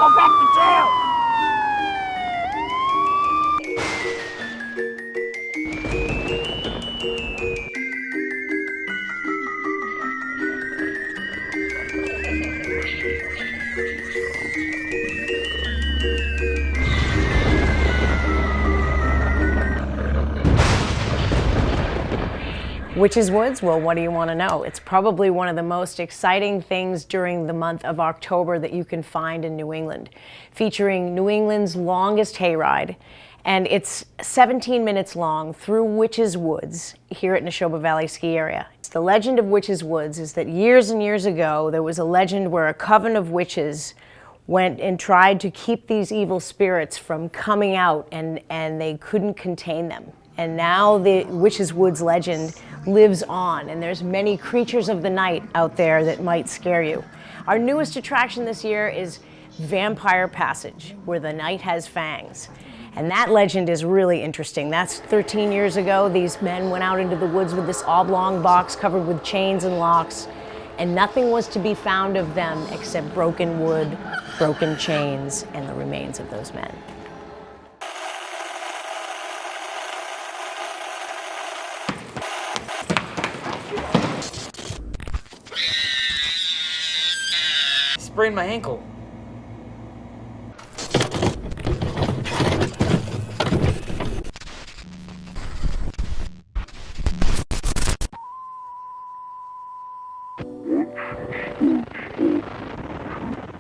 Go back to jail! Witches Woods? Well, what do you want to know? It's probably one of the most exciting things during the month of October that you can find in New England, featuring New England's longest hayride, and it's 17 minutes long through Witches Woods here at Neshoba Valley Ski Area. The legend of Witches Woods is that years and years ago, there was a legend where a coven of witches went and tried to keep these evil spirits from coming out, and they couldn't contain them. And now the Witches Woods legend lives on, and there's many creatures of the night out there that might scare you. Our newest attraction this year is Vampire Passage, where the night has fangs. And that legend is really interesting. That's 13 years ago. These men went out into the woods with this oblong box covered with chains and locks, and nothing was to be found of them except broken wood, broken chains, and the remains of those men. Sprained my ankle.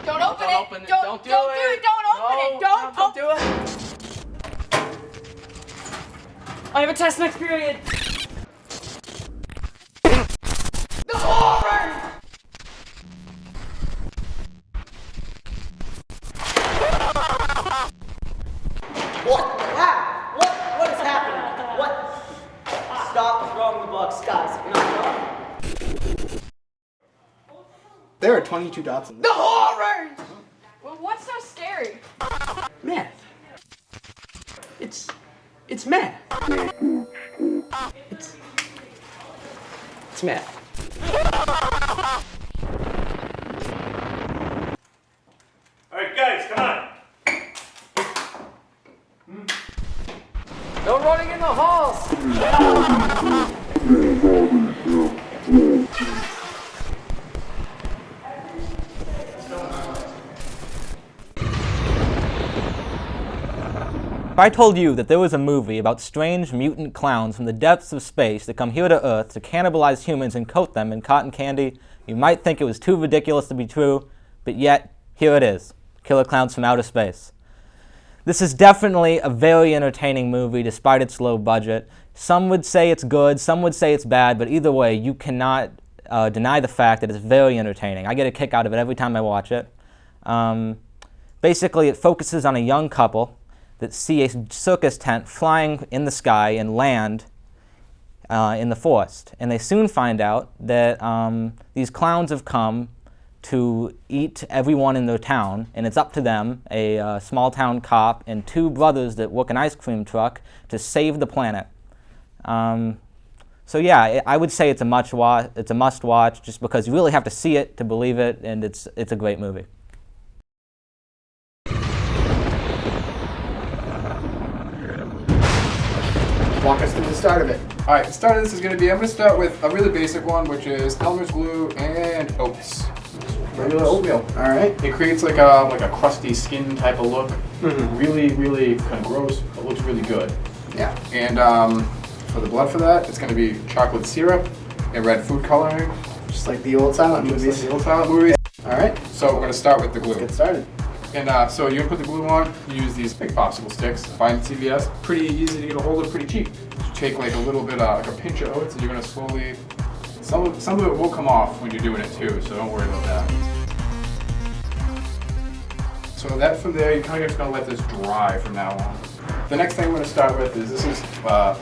Don't open it. Don't do it. Don't open it. Don't do it. I have a test next period. The horror! What is happening? What? Stop throwing the books, guys. There are 22 dots in The this. horror! Well, what's so scary? Math. It's math. It's math. All right, guys, come on. No running in the halls. If I told you that there was a movie about strange mutant clowns from the depths of space that come here to Earth to cannibalize humans and coat them in cotton candy, you might think it was too ridiculous to be true, but yet, here it is, Killer Clowns from Outer Space. This is definitely a very entertaining movie despite its low budget. Some would say it's good, some would say it's bad, but either way, you cannot deny the fact that it's very entertaining. I get a kick out of it every time I watch it. Basically, it focuses on a young couple that see a circus tent flying in the sky and land in the forest. And they soon find out that these clowns have come to eat everyone in their town, and it's up to them, a small town cop and two brothers that work an ice cream truck, to save the planet. So yeah, I would say it's a must watch just because you really have to see it to believe it, and it's a great movie. Walk us through the start of it. All right, the start of this is going to be, I'm going to start with a really basic one, which is Elmer's glue and oats. Regular oatmeal. All right. It creates like a crusty skin type of look. Mm-hmm. Really kind of gross, but looks really good. Yeah. And for the blood for that, it's going to be chocolate syrup and red food coloring. Just like the old silent movies. Like the old silent movies. All right. So we're going to start with the glue. Let's get started. And so you're gonna put the glue on, you use these big popsicle sticks, find CVS, pretty easy to get a hold of, pretty cheap. You take like a little bit, like a pinch of oats, and you're gonna slowly, some of it will come off when you're doing it too, so don't worry about that. So that from there, you're kind of just gonna let this dry from now on. The next thing we're gonna start with is, this is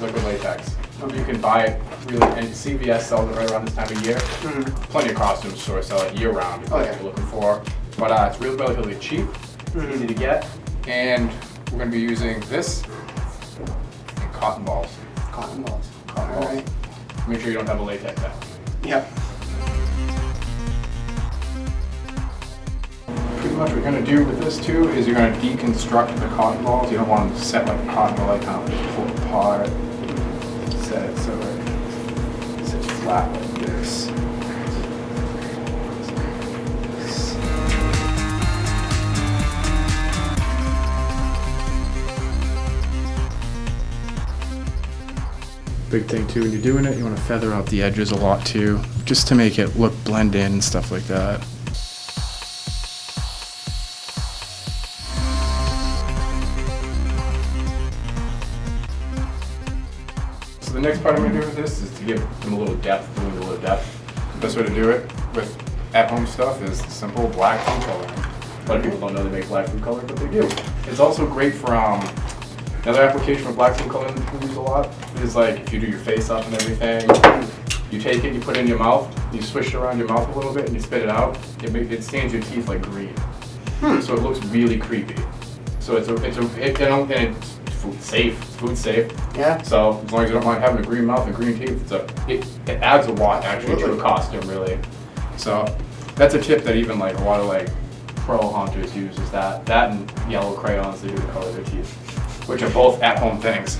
liquid latex. You can buy it, really, and CVS sells it right around this time of year. Mm-hmm. Plenty of costume stores sell it year round if that's what you're looking for. But it's relatively cheap, it's easy to get, and we're going to be using this and cotton balls. Cotton balls. Cotton balls. Right. Make sure you don't have a latex hat. Yep. Pretty much. What you're going to do with this too is you're going to deconstruct the cotton balls. You don't want them to set like a cotton ball, like kind of just pull it apart. Set it so it sits flat like this. Big thing too, when you're doing it, you want to feather out the edges a lot too, just to make it look blend in and stuff like that. So the next part I'm going to do with this is to give them a little depth, The best way to do it with at-home stuff is simple black food coloring. A lot of people don't know they make black food coloring, but they do. It's also great for another application for black food coloring that we use a lot is like if you do your face up and everything, you take it, you put it in your mouth, you swish it around your mouth a little bit, and you spit it out. It stains your teeth like green, so it looks really creepy. So it's food safe. It's food safe. Yeah. So as long as you don't mind having a green mouth and green teeth, it adds a lot actually to a costume really. So that's a tip that even like a lot of like pro hunters use is that and yellow crayons to do the color of their teeth, which are both at-home things.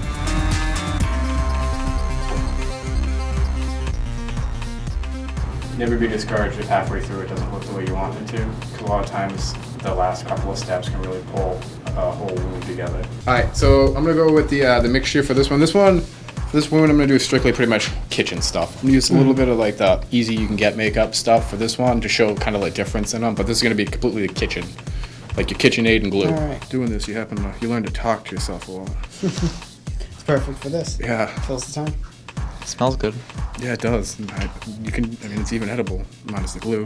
Never be discouraged if halfway through it doesn't look the way you want it to, because a lot of times the last couple of steps can really pull a whole wound together. Alright, so I'm going to go with the mixture for this one. For this wound I'm going to do strictly pretty much kitchen stuff. I'm going to use a little bit of like the easy you can get makeup stuff for this one to show kind of like difference in them, but this is going to be completely the kitchen. Like your KitchenAid and glue. All right. Doing this, you learn to talk to yourself a lot. It's perfect for this. Yeah. Fills the time. It smells good. Yeah, it does. It's even edible, minus the glue.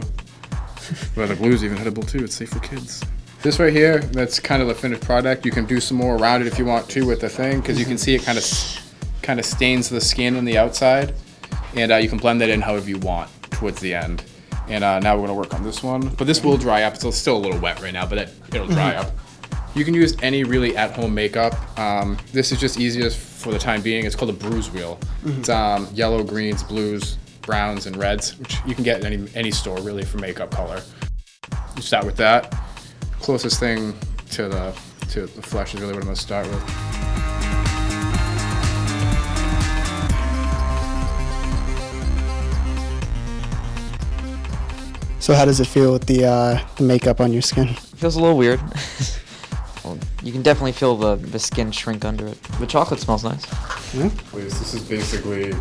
Well, the glue's even edible too. It's safe for kids. This right here, that's kind of the finished product. You can do some more around it if you want to with the thing, because you can see it kind of stains the skin on the outside, and you can blend that in however you want towards the end. And now we're going to work on this one. But this will dry up. It's still a little wet right now, but it'll dry up. You can use any really at-home makeup. This is just easiest for the time being. It's called a bruise wheel. It's yellow, greens, blues, browns, and reds, which you can get in any store really for makeup color. You start with that. Closest thing to the flesh is really what I'm going to start with. So how does it feel with the makeup on your skin? It feels a little weird. Well, you can definitely feel the skin shrink under it. The chocolate smells nice. Yeah. This is basically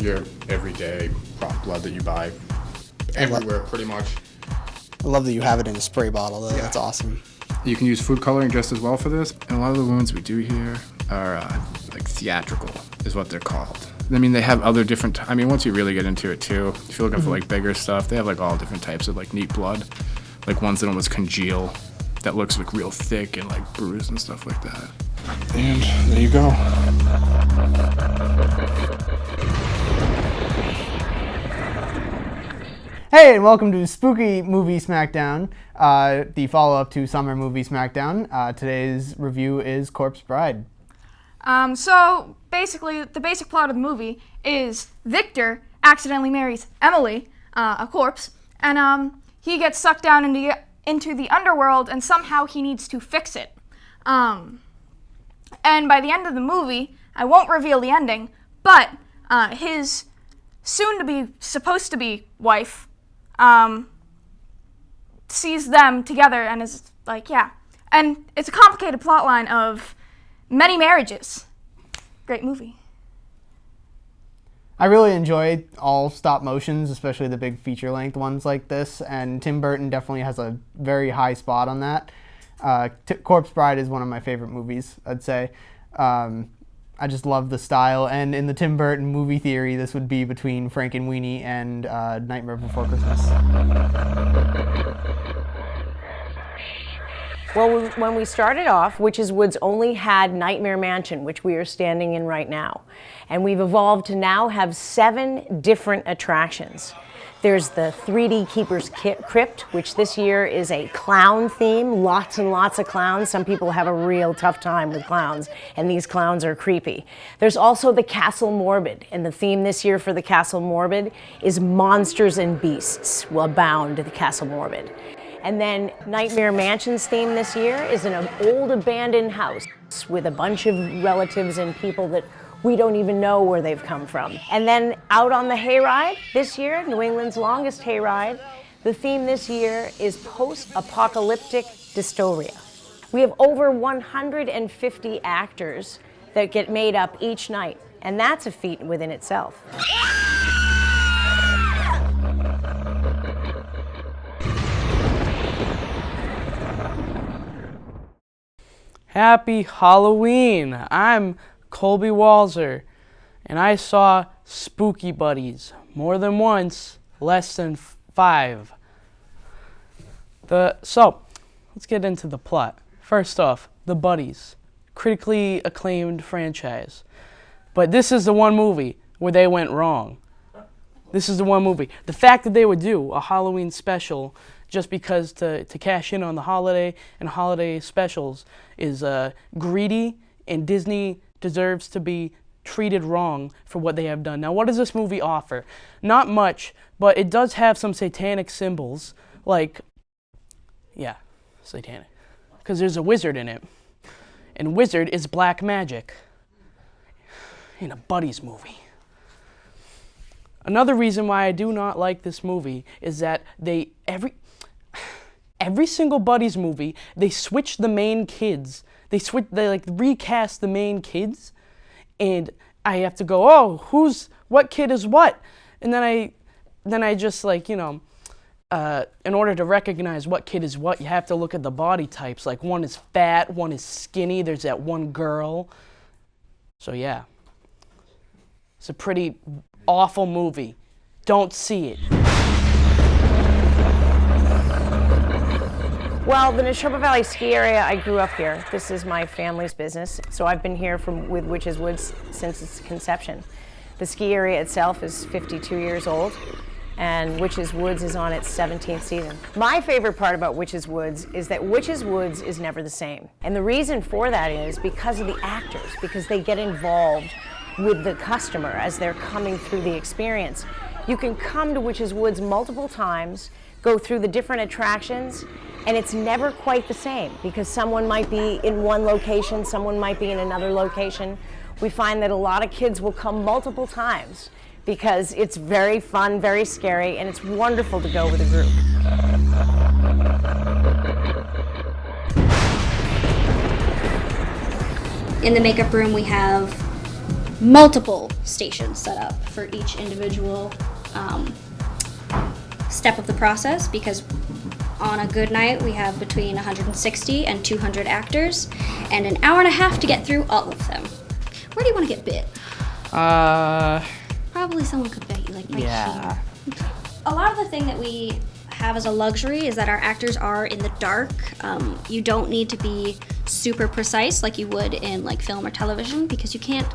your everyday prop blood that you buy everywhere, pretty much. I love that you have it in a spray bottle, though. Yeah. That's awesome. You can use food coloring just as well for this. And a lot of the wounds we do here are like theatrical, is what they're called. I mean, they have other different, once you really get into it too, if you're looking for like bigger stuff, they have like all different types of like neat blood, like ones that almost congeal, that looks like real thick and like bruised and stuff like that. And there you go. Hey, and welcome to Spooky Movie Smackdown, the follow-up to Summer Movie Smackdown. Today's review is Corpse Bride. So basically, the basic plot of the movie is Victor accidentally marries Emily, a corpse, and he gets sucked down into the underworld, and somehow he needs to fix it. And by the end of the movie, I won't reveal the ending, but his supposed to be wife sees them together and is like, yeah. And it's a complicated plot line of many marriages. Great movie. I really enjoy all stop motions, especially the big feature-length ones like this, and Tim Burton definitely has a very high spot on that. Corpse Bride is one of my favorite movies, I'd say. I just love the style, and in the Tim Burton movie theory, this would be between Frankenweenie and Nightmare Before Christmas. Well, when we started off, Witches Woods only had Nightmare Mansion, which we are standing in right now. And we've evolved to now have 7 different attractions. There's the 3D Keeper's Crypt, which this year is a clown theme, lots and lots of clowns. Some people have a real tough time with clowns, and these clowns are creepy. There's also the Castle Morbid, and the theme this year for the Castle Morbid is monsters and beasts will abound at the Castle Morbid. And then Nightmare Mansion's theme this year is an old abandoned house with a bunch of relatives and people that we don't even know where they've come from. And then out on the hayride this year, New England's longest hayride, the theme this year is post-apocalyptic dystoria. We have over 150 actors that get made up each night, and that's a feat within itself. Happy Halloween! I'm Colby Walzer, and I saw Spooky Buddies more than once, less than 5. So, let's get into the plot. First off, The Buddies, critically acclaimed franchise. But this is the one movie where they went wrong. This is the one movie. The fact that they would do a Halloween special just because to cash in on the holiday and holiday specials is greedy, and Disney deserves to be treated wrong for what they have done. Now, what does this movie offer? Not much, but it does have some satanic symbols, like, yeah, satanic, because there's a wizard in it, and wizard is black magic in a Buddies movie. Another reason why I do not like this movie is that every single Buddies movie, they switch the main kids. They like recast the main kids, and I have to go, oh, what kid is what? And then I just, like, you know, in order to recognize what kid is what, you have to look at the body types. Like, one is fat, one is skinny, there's that one girl. So yeah, it's a pretty awful movie. Don't see it. Well, the Neshoba Valley ski area, I grew up here. This is my family's business, so I've been here with Witches Woods since its conception. The ski area itself is 52 years old, and Witches Woods is on its 17th season. My favorite part about Witches Woods is that Witches Woods is never the same. And the reason for that is because of the actors, because they get involved with the customer as they're coming through the experience. You can come to Witches Woods multiple times, go through the different attractions, and it's never quite the same because someone might be in one location, someone might be in another location. We find that a lot of kids will come multiple times because it's very fun, very scary, and it's wonderful to go with a group. In the makeup room, we have multiple stations set up for each individual step of the process, because on a good night we have between 160 and 200 actors and an hour and a half to get through all of them. Where do you want to get bit? Probably someone could bite you, like right here. A lot of the thing that we have as a luxury is that our actors are in the dark. You don't need to be super precise like you would in like film or television because you can't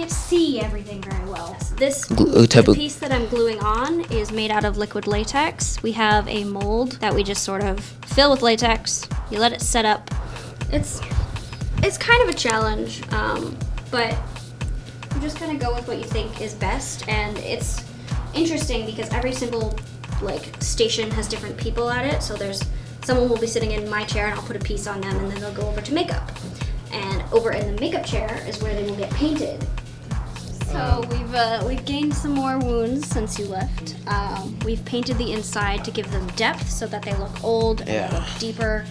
see everything very well. The piece that I'm gluing on is made out of liquid latex. We have a mold that we just sort of fill with latex. You let it set up. It's kind of a challenge, but you just kind of go with what you think is best. And it's interesting because every single station has different people at it. So someone will be sitting in my chair and I'll put a piece on them and then they'll go over to makeup. And over in the makeup chair is where they will get painted. So we've gained some more wounds since you left. We've painted the inside to give them depth so that they look old and they look deeper.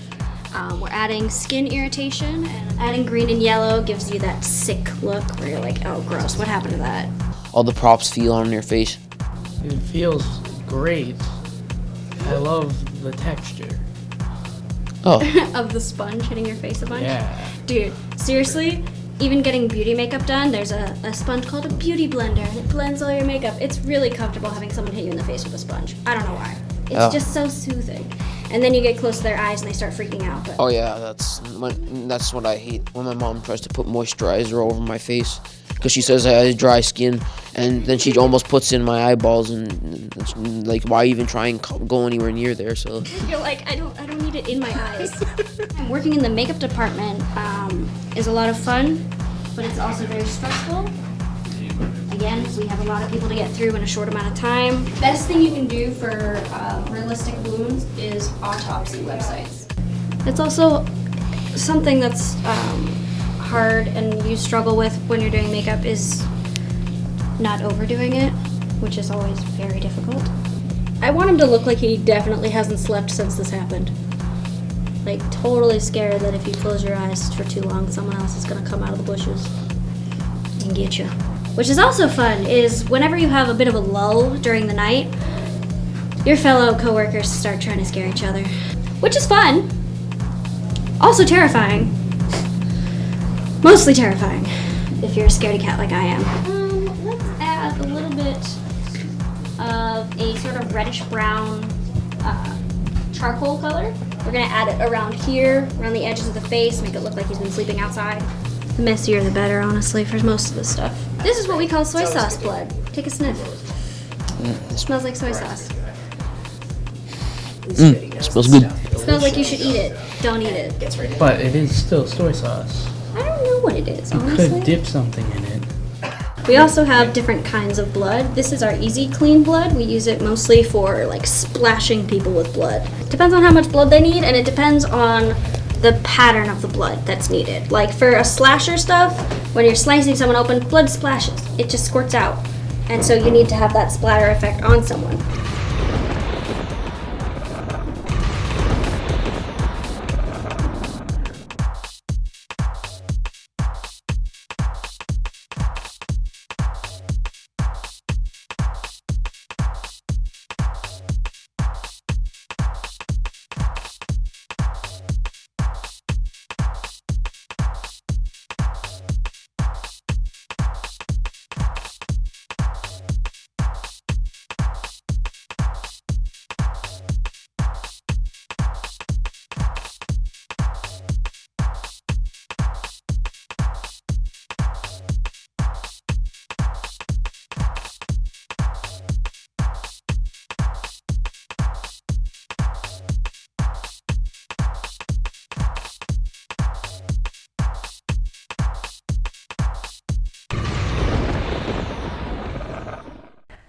We're adding skin irritation, and adding green and yellow gives you that sick look where you're like, oh gross, what happened to that? All the props feel on your face. It feels great. I love the texture. Oh. Of the sponge hitting your face a bunch? Yeah. Dude, seriously, even getting beauty makeup done, there's a sponge called a beauty blender, and it blends all your makeup. It's really comfortable having someone hit you in the face with a sponge. I don't know why. It's just so soothing. And then you get close to their eyes and they start freaking out. But oh yeah, that's what I hate, when my mom tries to put moisturizer over my face. Because she says I have dry skin, and then she almost puts it in my eyeballs, and it's why even try and go anywhere near there? So you're like, I don't need it in my eyes. Working in the makeup department is a lot of fun, but it's also very stressful. again, we have a lot of people to get through in a short amount of time. Best thing you can do for realistic wounds is autopsy websites. It's also something that's hard and you struggle with when you're doing makeup is not overdoing it, which is always very difficult. I want him to look like he definitely hasn't slept since this happened. Like, totally scared that if you close your eyes for too long, someone else is gonna come out of the bushes and get you. Which is also fun, is whenever you have a bit of a lull during the night, your fellow coworkers start trying to scare each other. Which is fun. Also terrifying. Mostly terrifying, if you're a scaredy cat like I am. Let's add a little bit of a sort of reddish-brown charcoal color. We're gonna add it around here, around the edges of the face, make it look like he's been sleeping outside. The messier the better, honestly, for most of this stuff. This is what we call soy sauce blood. Take a sniff. It smells like soy sauce. Smells good. It smells like you should eat it. Don't eat it. But it is still soy sauce. I don't know what it is, You honestly. could dip something in it. We also have different kinds of blood. This is our easy clean blood. We use it mostly for like splashing people with blood. Depends on how much blood they need, and it depends on the pattern of the blood that's needed. Like for a slasher stuff, when you're slicing someone open, blood splashes. It just squirts out. And so you need to have that splatter effect on someone.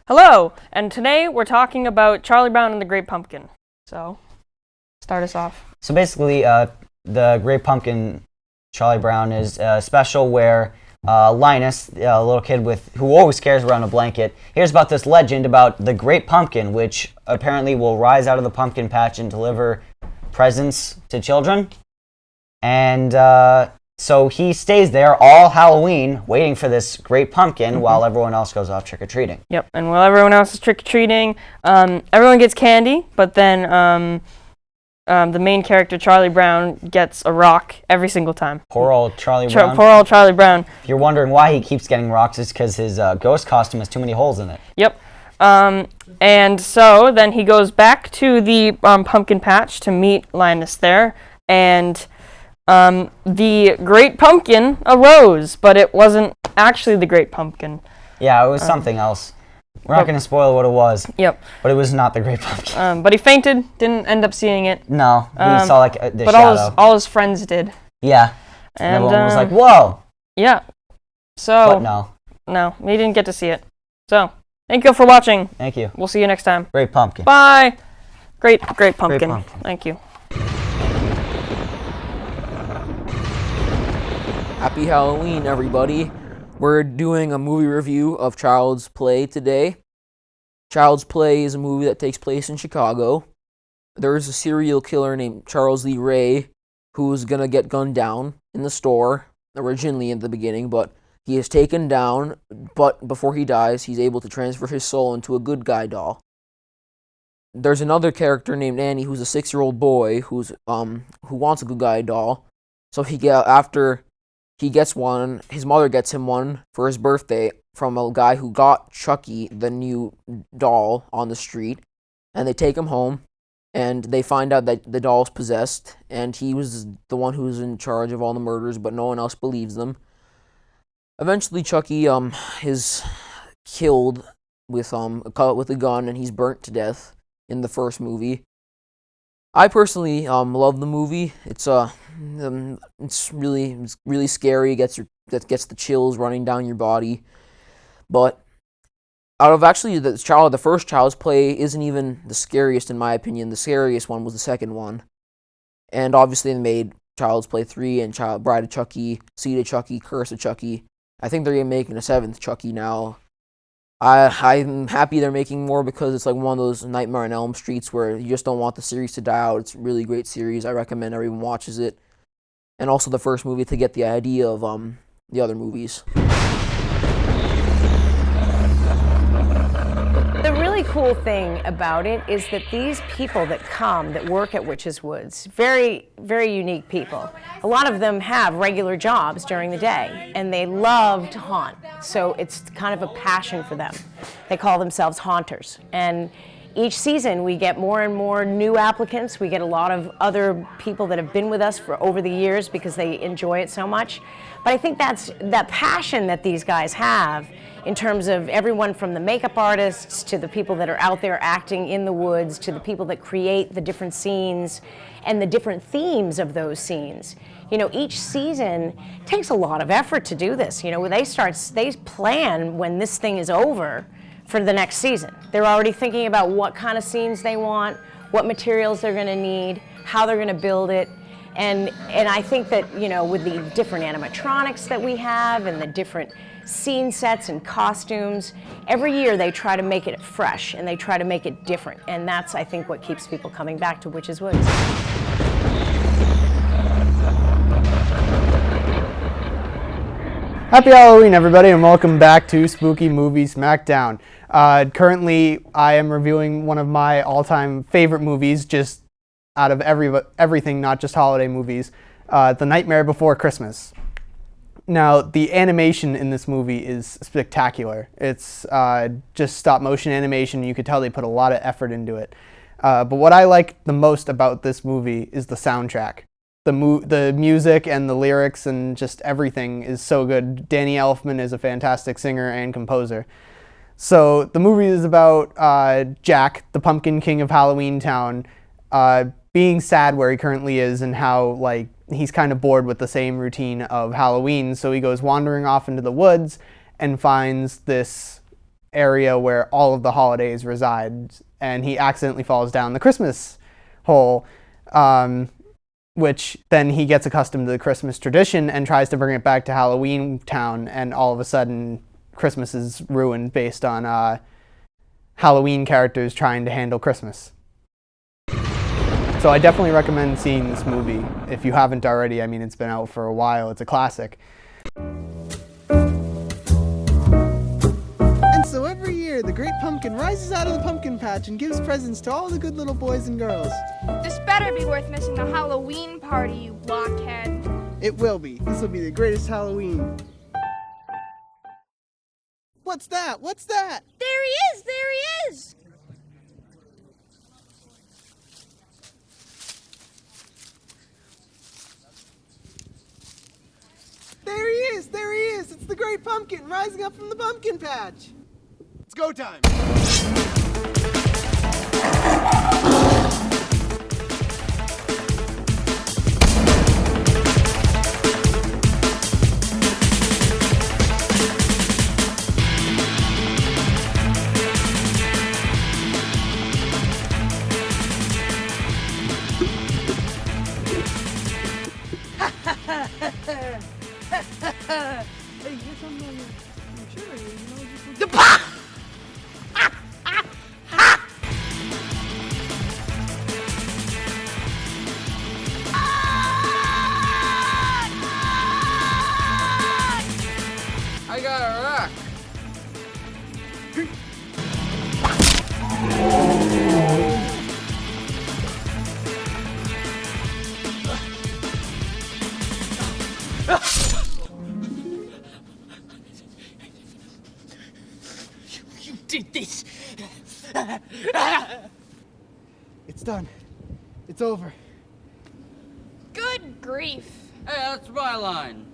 Hello, and today we're talking about Charlie Brown and the Great Pumpkin. So, start us off. So basically, the Great Pumpkin, Charlie Brown, is special where Linus, a little kid who always carries around a blanket, hears about this legend about the Great Pumpkin, which apparently will rise out of the pumpkin patch and deliver presents to children. And so he stays there all Halloween waiting for this Great Pumpkin while everyone else goes off trick-or-treating. Yep, and while everyone else is trick-or-treating, everyone gets candy, but then the main character, Charlie Brown, gets a rock every single time. Poor old Charlie Brown. Poor old Charlie Brown. If you're wondering why he keeps getting rocks, it's because his ghost costume has too many holes in it. Yep. And so then he goes back to the pumpkin patch to meet Linus there, and the Great Pumpkin arose, but it wasn't actually the Great Pumpkin. Yeah, it was something else. We're not going to spoil what it was. Yep. But it was not the Great Pumpkin. But he fainted, didn't end up seeing it. No, he saw like the but shadow. All his friends did. Yeah. And everyone was like, whoa! Yeah. So. But no. No, he didn't get to see it. So, thank you for watching. Thank you. We'll see you next time. Great Pumpkin. Bye! Great Pumpkin. Great Pumpkin. Thank you. Happy Halloween, everybody. We're doing a movie review of Child's Play today. Child's Play is a movie that takes place in Chicago. There is a serial killer named Charles Lee Ray who's going to get gunned down in the store, originally in the beginning, but he is taken down, but before he dies, he's able to transfer his soul into a good guy doll. There's another character named Annie who's a 6-year-old boy who wants a good guy doll. So after he gets one, his mother gets him one for his birthday from a guy who got Chucky, the new doll, on the street. And they take him home, and they find out that the doll's possessed, and he was the one who's in charge of all the murders, but no one else believes them. Eventually, Chucky is killed with a gun, and he's burnt to death in the first movie. I personally love the movie. It's really scary. It gets the chills running down your body. But Out of actually the first Child's Play isn't even the scariest in my opinion. The scariest one was the second one. And obviously they made Child's Play 3 and Bride of Chucky, Seed of Chucky, Curse of Chucky. I think they're making a 7th Chucky now. I'm happy they're making more because it's like one of those Nightmare on Elm Streets where you just don't want the series to die out. It's a really great series. I recommend everyone watches it. And also the first movie to get the idea of the other movies. The really cool thing about it is that these people that work at Witches Woods, very, very unique people. A lot of them have regular jobs during the day, and they love to haunt. So it's kind of a passion for them. They call themselves haunters. And each season we get more and more new applicants. We get a lot of other people that have been with us for over the years because they enjoy it so much. But I think that passion that these guys have in terms of everyone from the makeup artists to the people that are out there acting in the woods to the people that create the different scenes and the different themes of those scenes. You know, each season takes a lot of effort to do this. You know, they plan when this thing is over for the next season. They're already thinking about what kind of scenes they want, what materials they're going to need, how they're going to build it. And I think that, you know, with the different animatronics that we have and the different scene sets and costumes, every year they try to make it fresh and they try to make it different. And that's, I think, what keeps people coming back to Witches Woods. Happy Halloween, everybody, and welcome back to Spooky Movie Smackdown. Currently, I am reviewing one of my all-time favorite movies, just out of everything, not just holiday movies, The Nightmare Before Christmas. Now, the animation in this movie is spectacular. It's just stop-motion animation. You could tell they put a lot of effort into it. But what I like the most about this movie is the soundtrack. The music and the lyrics and just everything is so good. Danny Elfman is a fantastic singer and composer. So the movie is about Jack, the Pumpkin King of Halloween Town, being sad where he currently is and how, like, he's kind of bored with the same routine of Halloween, so he goes wandering off into the woods and finds this area where all of the holidays reside, and he accidentally falls down the Christmas hole, which then he gets accustomed to the Christmas tradition and tries to bring it back to Halloween Town, and all of a sudden Christmas is ruined based on Halloween characters trying to handle Christmas. So I definitely recommend seeing this movie if you haven't already. I mean, it's been out for a while. It's a classic. And so every year, the Great Pumpkin rises out of the pumpkin patch and gives presents to all the good little boys and girls. This better be worth missing the Halloween party, you blockhead. It will be. This will be the greatest Halloween. What's that? What's that? There he is! There he is! There he is! There he is! It's the Great Pumpkin rising up from the pumpkin patch! It's go time! Hey, here's some of your cherry, you know, just... I got a rock. You did this! It's done. It's over. Good grief. Hey, that's my line.